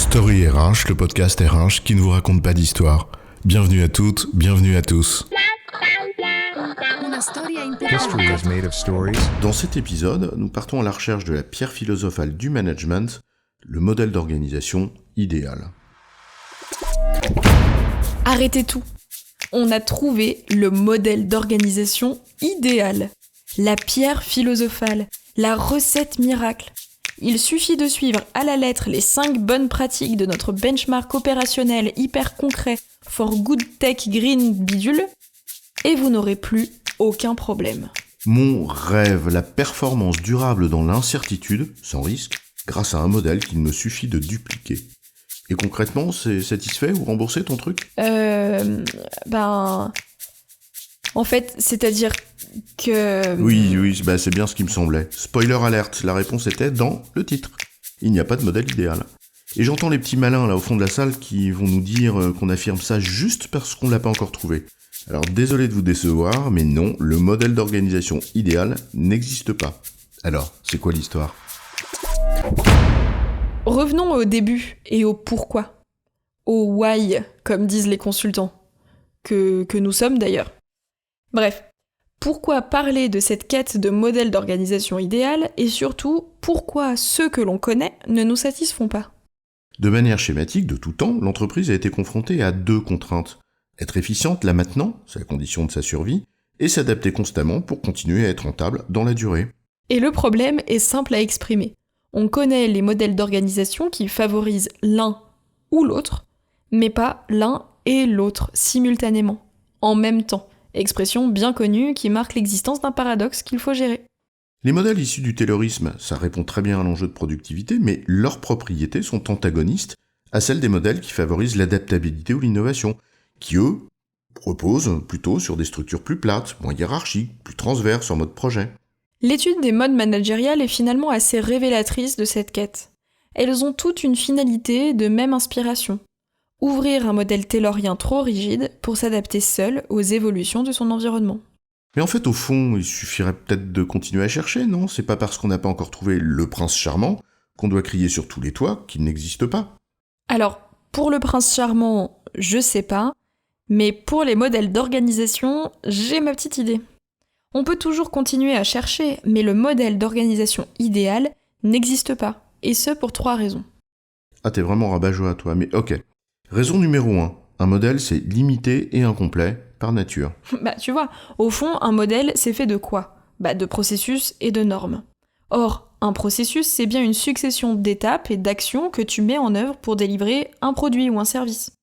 Story RH, le podcast RH qui ne vous raconte pas d'histoire. Bienvenue à toutes, bienvenue à tous. History is made of stories. Dans cet épisode, nous partons à la recherche de la pierre philosophale du management, le modèle d'organisation idéal. Arrêtez tout. On a trouvé le modèle d'organisation idéal. La pierre philosophale, la recette miracle. Il suffit de suivre à la lettre les 5 bonnes pratiques de notre benchmark opérationnel hyper concret for good tech green bidule et vous n'aurez plus aucun problème. Mon rêve, la performance durable dans l'incertitude, sans risque, grâce à un modèle qu'il me suffit de dupliquer. Et concrètement, c'est satisfait ou remboursé ton truc ? En fait, c'est-à-dire que... Oui, c'est bien ce qui me semblait. Spoiler alert, la réponse était dans le titre. Il n'y a pas de modèle idéal. Et j'entends les petits malins là au fond de la salle qui vont nous dire qu'on affirme ça juste parce qu'on l'a pas encore trouvé. Alors désolé de vous décevoir, mais non, le modèle d'organisation idéal n'existe pas. Alors, c'est quoi l'histoire ? Revenons au début et au pourquoi. Au why, comme disent les consultants. Que nous sommes d'ailleurs. Bref, pourquoi parler de cette quête de modèle d'organisation idéal et surtout, pourquoi ceux que l'on connaît ne nous satisfont pas ? De manière schématique, de tout temps, l'entreprise a été confrontée à 2 contraintes. Être efficiente là maintenant, c'est la condition de sa survie, et s'adapter constamment pour continuer à être rentable dans la durée. Et le problème est simple à exprimer. On connaît les modèles d'organisation qui favorisent l'un ou l'autre, mais pas l'un et l'autre simultanément, en même temps. Expression bien connue qui marque l'existence d'un paradoxe qu'il faut gérer. Les modèles issus du taylorisme, ça répond très bien à l'enjeu de productivité, mais leurs propriétés sont antagonistes à celles des modèles qui favorisent l'adaptabilité ou l'innovation, qui eux reposent plutôt sur des structures plus plates, moins hiérarchiques, plus transverses en mode projet. L'étude des modes managériales est finalement assez révélatrice de cette quête. Elles ont toutes une finalité de même inspiration. Ouvrir un modèle taylorien trop rigide pour s'adapter seul aux évolutions de son environnement. Mais en fait, au fond, il suffirait peut-être de continuer à chercher, non ? C'est pas parce qu'on n'a pas encore trouvé le prince charmant qu'on doit crier sur tous les toits qu'il n'existe pas. Alors, pour le prince charmant, je sais pas, mais pour les modèles d'organisation, j'ai ma petite idée. On peut toujours continuer à chercher, mais le modèle d'organisation idéal n'existe pas, et ce pour 3 raisons. Ah, t'es vraiment rabat-joie, toi, mais ok. Raison numéro 1, un modèle c'est limité et incomplet par nature. Tu vois, au fond, un modèle c'est fait de quoi ? De processus et de normes. Or, un processus c'est bien une succession d'étapes et d'actions que tu mets en œuvre pour délivrer un produit ou un service.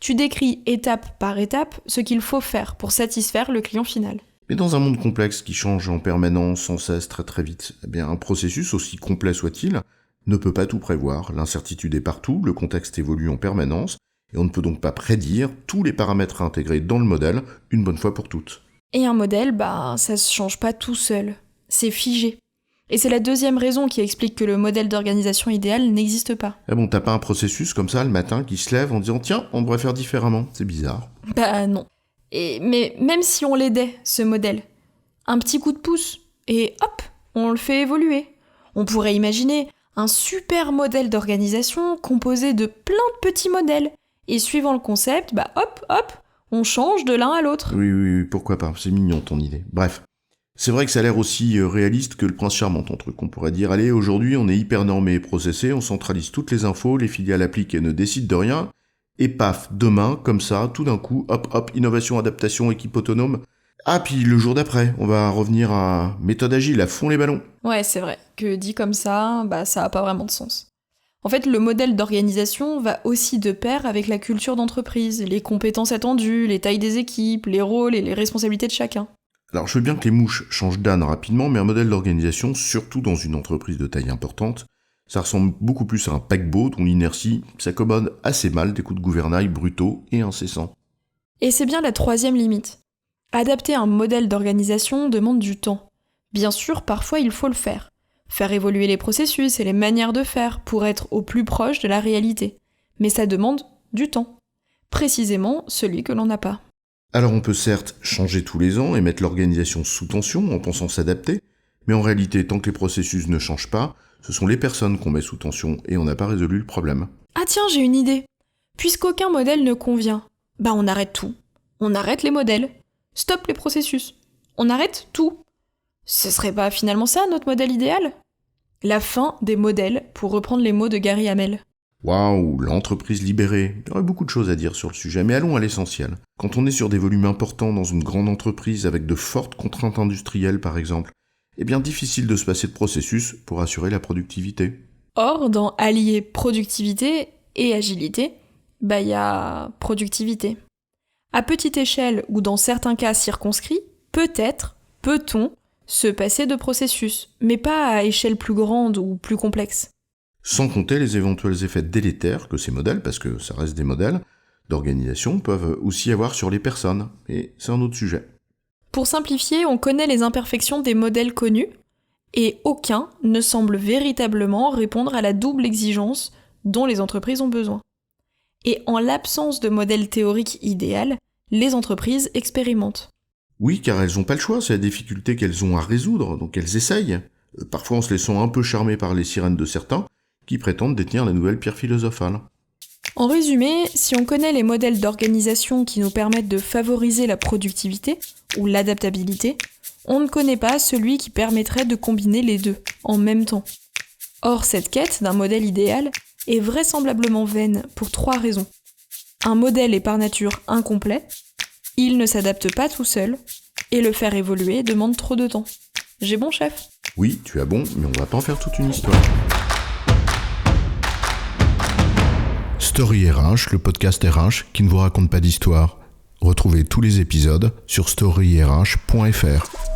Tu décris étape par étape ce qu'il faut faire pour satisfaire le client final. Mais dans un monde complexe qui change en permanence, sans cesse, très très vite, un processus, aussi complet soit-il, ne peut pas tout prévoir. L'incertitude est partout, le contexte évolue en permanence, et on ne peut donc pas prédire tous les paramètres à intégrer dans le modèle une bonne fois pour toutes. Et un modèle, ça se change pas tout seul. C'est figé. Et c'est la deuxième raison qui explique que le modèle d'organisation idéal n'existe pas. Ah bon, t'as pas un processus comme ça le matin qui se lève en disant « Tiens, on devrait faire différemment ». C'est bizarre. Non. Mais même si on l'aidait, ce modèle, un petit coup de pouce, et hop, on le fait évoluer. On pourrait imaginer un super modèle d'organisation composé de plein de petits modèles. Et suivant le concept, hop, on change de l'un à l'autre. Oui, pourquoi pas, c'est mignon ton idée. Bref, c'est vrai que ça a l'air aussi réaliste que le prince charmant ton truc. On pourrait dire, allez, aujourd'hui on est hyper normé et processé, on centralise toutes les infos, les filiales appliquent et ne décident de rien, et paf, demain, comme ça, tout d'un coup, hop, innovation, adaptation, équipe autonome. Ah, puis le jour d'après, on va revenir à méthode agile, à fond les ballons. Ouais, c'est vrai, que dit comme ça, ça a pas vraiment de sens. En fait, le modèle d'organisation va aussi de pair avec la culture d'entreprise, les compétences attendues, les tailles des équipes, les rôles et les responsabilités de chacun. Alors je veux bien que les mouches changent d'âne rapidement, mais un modèle d'organisation, surtout dans une entreprise de taille importante, ça ressemble beaucoup plus à un paquebot dont l'inertie s'accommode assez mal des coups de gouvernail brutaux et incessants. Et c'est bien la 3e limite. Adapter un modèle d'organisation demande du temps. Bien sûr, parfois il faut le faire. Faire évoluer les processus et les manières de faire pour être au plus proche de la réalité. Mais ça demande du temps. Précisément celui que l'on n'a pas. Alors on peut certes changer tous les ans et mettre l'organisation sous tension en pensant s'adapter, mais en réalité, tant que les processus ne changent pas, ce sont les personnes qu'on met sous tension et on n'a pas résolu le problème. Ah tiens, j'ai une idée. Puisqu'aucun modèle ne convient, on arrête tout. On arrête les modèles. Stop les processus. On arrête tout. Ce serait pas finalement ça notre modèle idéal ? La fin des modèles, pour reprendre les mots de Gary Hamel. Waouh, l'entreprise libérée. Il y aurait beaucoup de choses à dire sur le sujet, mais allons à l'essentiel. Quand on est sur des volumes importants dans une grande entreprise avec de fortes contraintes industrielles par exemple, difficile de se passer de processus pour assurer la productivité. Or, dans allier productivité et agilité, y a productivité. À petite échelle ou dans certains cas circonscrits, peut-on se passer de processus, mais pas à échelle plus grande ou plus complexe. Sans compter les éventuels effets délétères que ces modèles, parce que ça reste des modèles, d'organisation peuvent aussi avoir sur les personnes, et c'est un autre sujet. Pour simplifier, on connaît les imperfections des modèles connus, et aucun ne semble véritablement répondre à la double exigence dont les entreprises ont besoin. Et en l'absence de modèle théorique idéal, les entreprises expérimentent. Oui, car elles n'ont pas le choix, c'est la difficulté qu'elles ont à résoudre, donc elles essayent, parfois en se laissant un peu charmer par les sirènes de certains, qui prétendent détenir la nouvelle pierre philosophale. En résumé, si on connaît les modèles d'organisation qui nous permettent de favoriser la productivité ou l'adaptabilité, on ne connaît pas celui qui permettrait de combiner les deux en même temps. Or, cette quête d'un modèle idéal est vraisemblablement vaine pour 3 raisons. Un modèle est par nature incomplet, il ne s'adapte pas tout seul, et le faire évoluer demande trop de temps. J'ai bon, chef ? Oui, tu as bon, mais on va pas en faire toute une histoire. Story RH, le podcast RH qui ne vous raconte pas d'histoire. Retrouvez tous les épisodes sur storyrh.fr.